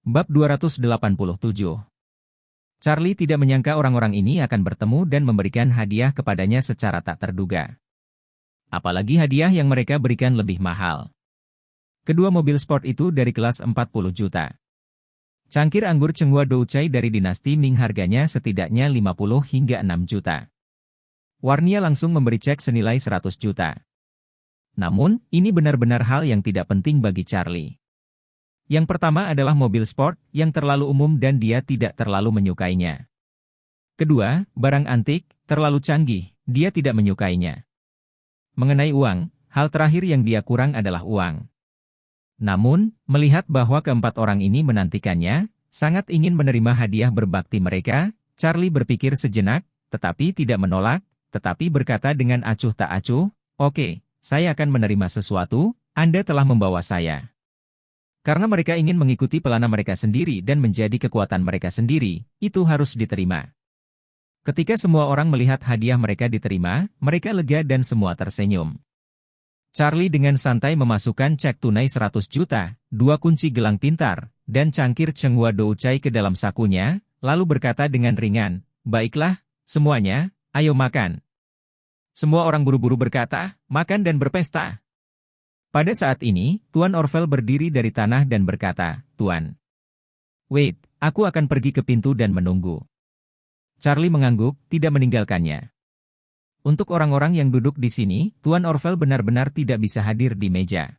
Bab 287. Charlie tidak menyangka orang-orang ini akan bertemu dan memberikan hadiah kepadanya secara tak terduga. Apalagi hadiah yang mereka berikan lebih mahal. Kedua mobil sport itu dari kelas 40 juta. Cangkir anggur Chenghua Doucai dari dinasti Ming harganya setidaknya 50 hingga 6 juta. Warnia langsung memberi cek senilai 100 juta. Namun, ini benar-benar hal yang tidak penting bagi Charlie. Yang pertama adalah mobil sport, yang terlalu umum dan dia tidak terlalu menyukainya. Kedua, barang antik, terlalu canggih, dia tidak menyukainya. Mengenai uang, hal terakhir yang dia kurang adalah uang. Namun, melihat bahwa keempat orang ini menantikannya, sangat ingin menerima hadiah berbakti mereka, Charlie berpikir sejenak, tetapi tidak menolak, tetapi berkata dengan acuh tak acuh, "Oke, saya akan menerima sesuatu, Anda telah membawa saya." Karena mereka ingin mengikuti pelana mereka sendiri dan menjadi kekuatan mereka sendiri, itu harus diterima. Ketika semua orang melihat hadiah mereka diterima, mereka lega dan semua tersenyum. Charlie dengan santai memasukkan cek tunai 100 juta, 2 kunci gelang pintar, dan cangkir Chenghua Doucai ke dalam sakunya, lalu berkata dengan ringan, "Baiklah, semuanya, ayo makan." Semua orang buru-buru berkata, "Makan dan berpesta." Pada saat ini, Tuan Orvel berdiri dari tanah dan berkata, "Tuan Wade, aku akan pergi ke pintu dan menunggu." Charlie mengangguk, tidak meninggalkannya. Untuk orang-orang yang duduk di sini, Tuan Orvel benar-benar tidak bisa hadir di meja.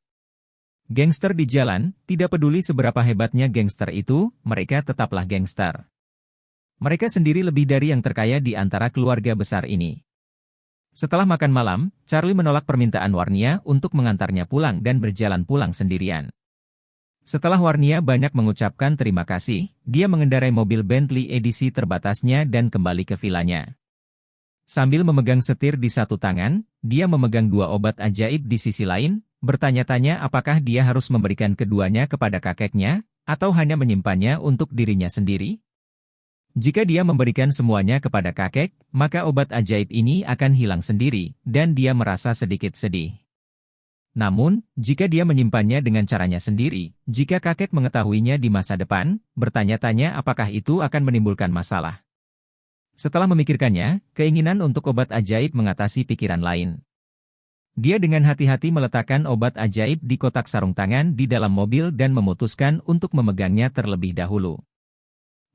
Gangster di jalan, tidak peduli seberapa hebatnya gangster itu, mereka tetaplah gangster. Mereka sendiri lebih dari yang terkaya di antara keluarga besar ini. Setelah makan malam, Charlie menolak permintaan Warnia untuk mengantarnya pulang dan berjalan pulang sendirian. Setelah Warnia banyak mengucapkan terima kasih, dia mengendarai mobil Bentley edisi terbatasnya dan kembali ke vilanya. Sambil memegang setir di satu tangan, dia memegang 2 obat ajaib di sisi lain, bertanya-tanya apakah dia harus memberikan keduanya kepada kakeknya, atau hanya menyimpannya untuk dirinya sendiri. Jika dia memberikan semuanya kepada kakek, maka obat ajaib ini akan hilang sendiri, dan dia merasa sedikit sedih. Namun, jika dia menyimpannya dengan caranya sendiri, jika kakek mengetahuinya di masa depan, bertanya-tanya apakah itu akan menimbulkan masalah. Setelah memikirkannya, keinginan untuk obat ajaib mengatasi pikiran lain. Dia dengan hati-hati meletakkan obat ajaib di kotak sarung tangan di dalam mobil dan memutuskan untuk memegangnya terlebih dahulu.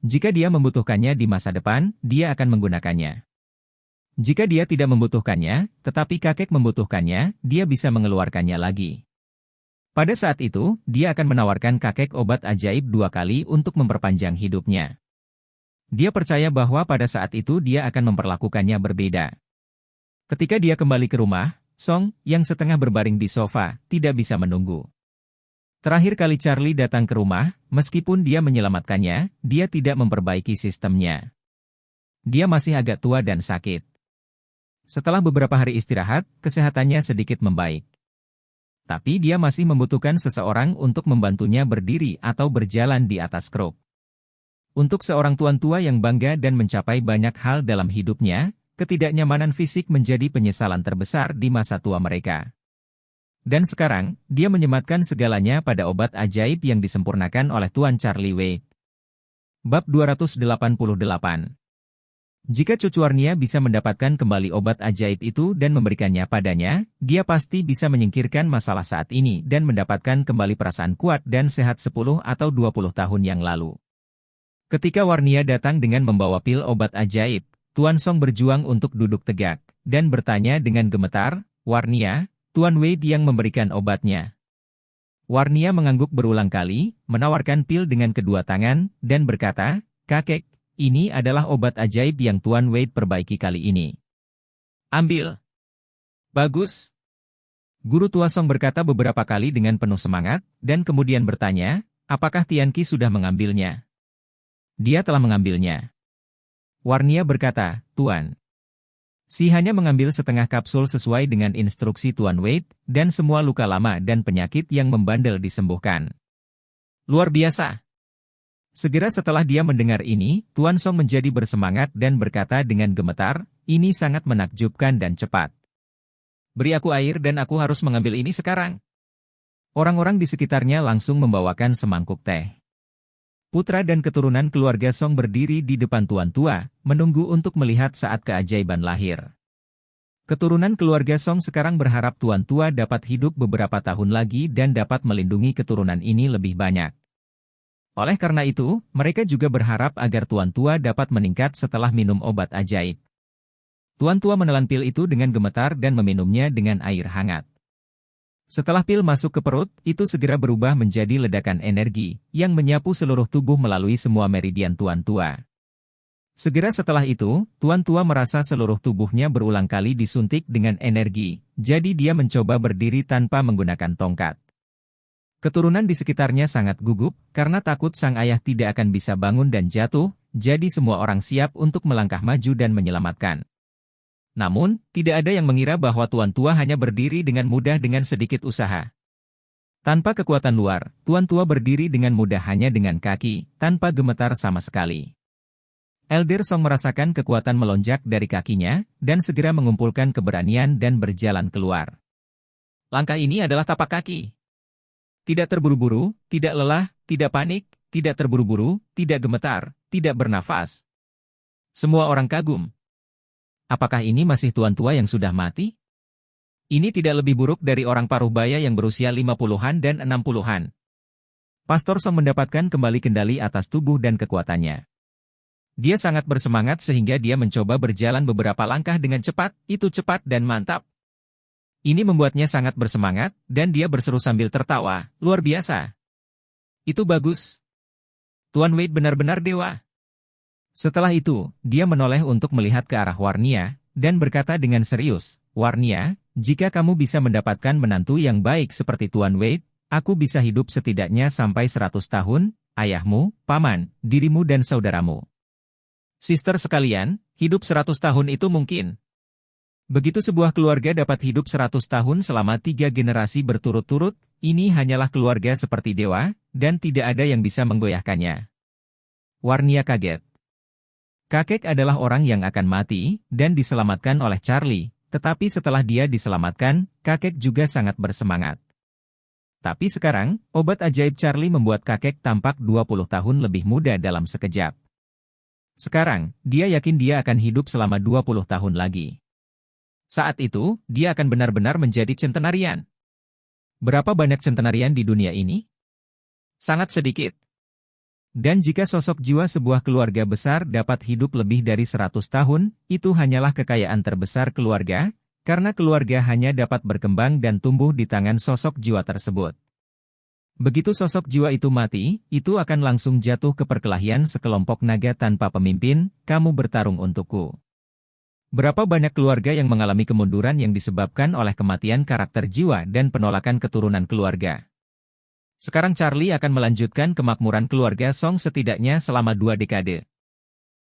Jika dia membutuhkannya di masa depan, dia akan menggunakannya. Jika dia tidak membutuhkannya, tetapi kakek membutuhkannya, dia bisa mengeluarkannya lagi. Pada saat itu, dia akan menawarkan kakek obat ajaib 2 kali untuk memperpanjang hidupnya. Dia percaya bahwa pada saat itu dia akan memperlakukannya berbeda. Ketika dia kembali ke rumah, Song, yang setengah berbaring di sofa, tidak bisa menunggu. Terakhir kali Charlie datang ke rumah, meskipun dia menyelamatkannya, dia tidak memperbaiki sistemnya. Dia masih agak tua dan sakit. Setelah beberapa hari istirahat, kesehatannya sedikit membaik. Tapi dia masih membutuhkan seseorang untuk membantunya berdiri atau berjalan di atas kruk. Untuk seorang tuan tua yang bangga dan mencapai banyak hal dalam hidupnya, ketidaknyamanan fisik menjadi penyesalan terbesar di masa tua mereka. Dan sekarang, dia menyematkan segalanya pada obat ajaib yang disempurnakan oleh Tuan Charlie Wade. Bab 288. Jika cucu Warnia bisa mendapatkan kembali obat ajaib itu dan memberikannya padanya, dia pasti bisa menyingkirkan masalah saat ini dan mendapatkan kembali perasaan kuat dan sehat 10 atau 20 tahun yang lalu. Ketika Warnia datang dengan membawa pil obat ajaib, Tuan Song berjuang untuk duduk tegak, dan bertanya dengan gemetar, "Warnia, Tuan Wade yang memberikan obatnya." Warnia mengangguk berulang kali, menawarkan pil dengan kedua tangan, dan berkata, "Kakek, ini adalah obat ajaib yang Tuan Wade perbaiki kali ini. Ambil." "Bagus." Guru tua Song berkata beberapa kali dengan penuh semangat, dan kemudian bertanya, "Apakah Tianqi sudah mengambilnya?" "Dia telah mengambilnya." Warnia berkata, "Tuan." Si hanya mengambil setengah kapsul sesuai dengan instruksi Tuan Wade, dan semua luka lama dan penyakit yang membandel disembuhkan. Luar biasa. Segera setelah dia mendengar ini, Tuan Song menjadi bersemangat dan berkata dengan gemetar, "Ini sangat menakjubkan dan cepat. Beri aku air dan aku harus mengambil ini sekarang." Orang-orang di sekitarnya langsung membawakan semangkuk teh. Putra dan keturunan keluarga Song berdiri di depan Tuan Tua, menunggu untuk melihat saat keajaiban lahir. Keturunan keluarga Song sekarang berharap Tuan Tua dapat hidup beberapa tahun lagi dan dapat melindungi keturunan ini lebih banyak. Oleh karena itu, mereka juga berharap agar Tuan Tua dapat meningkat setelah minum obat ajaib. Tuan Tua menelan pil itu dengan gemetar dan meminumnya dengan air hangat. Setelah pil masuk ke perut, itu segera berubah menjadi ledakan energi, yang menyapu seluruh tubuh melalui semua meridian Tuan Tua. Segera setelah itu, Tuan Tua merasa seluruh tubuhnya berulang kali disuntik dengan energi, jadi dia mencoba berdiri tanpa menggunakan tongkat. Keturunan di sekitarnya sangat gugup, karena takut sang ayah tidak akan bisa bangun dan jatuh, jadi semua orang siap untuk melangkah maju dan menyelamatkan. Namun, tidak ada yang mengira bahwa Tuan Tua hanya berdiri dengan mudah dengan sedikit usaha. Tanpa kekuatan luar, Tuan Tua berdiri dengan mudah hanya dengan kaki, tanpa gemetar sama sekali. Elder Song merasakan kekuatan melonjak dari kakinya, dan segera mengumpulkan keberanian dan berjalan keluar. Langkah ini adalah tapak kaki. Tidak terburu-buru, tidak lelah, tidak panik, tidak terburu-buru, tidak gemetar, tidak bernafas. Semua orang kagum. Apakah ini masih Tuan Tua yang sudah mati? Ini tidak lebih buruk dari orang paruh baya yang berusia 50-an dan 60-an. Pastor Song mendapatkan kembali kendali atas tubuh dan kekuatannya. Dia sangat bersemangat sehingga dia mencoba berjalan beberapa langkah dengan cepat, itu cepat dan mantap. Ini membuatnya sangat bersemangat, dan dia berseru sambil tertawa, luar biasa. Itu bagus. Tuan Wade benar-benar dewa. Setelah itu, dia menoleh untuk melihat ke arah Warnia, dan berkata dengan serius, Warnia, jika kamu bisa mendapatkan menantu yang baik seperti Tuan Wade, aku bisa hidup setidaknya sampai 100 tahun, ayahmu, paman, dirimu dan saudaramu. Sister sekalian, hidup 100 tahun itu mungkin. Begitu sebuah keluarga dapat hidup 100 tahun selama 3 generasi berturut-turut, ini hanyalah keluarga seperti dewa, dan tidak ada yang bisa menggoyahkannya. Warnia kaget. Kakek adalah orang yang akan mati, dan diselamatkan oleh Charlie, tetapi setelah dia diselamatkan, kakek juga sangat bersemangat. Tapi sekarang, obat ajaib Charlie membuat kakek tampak 20 tahun lebih muda dalam sekejap. Sekarang, dia yakin dia akan hidup selama 20 tahun lagi. Saat itu, dia akan benar-benar menjadi centenarian. Berapa banyak centenarian di dunia ini? Sangat sedikit. Dan jika sosok jiwa sebuah keluarga besar dapat hidup lebih dari 100 tahun, itu hanyalah kekayaan terbesar keluarga, karena keluarga hanya dapat berkembang dan tumbuh di tangan sosok jiwa tersebut. Begitu sosok jiwa itu mati, itu akan langsung jatuh ke perkelahian sekelompok naga tanpa pemimpin, kamu bertarung untukku. Berapa banyak keluarga yang mengalami kemunduran yang disebabkan oleh kematian karakter jiwa dan penolakan keturunan keluarga. Sekarang Charlie akan melanjutkan kemakmuran keluarga Song setidaknya selama 2 dekade.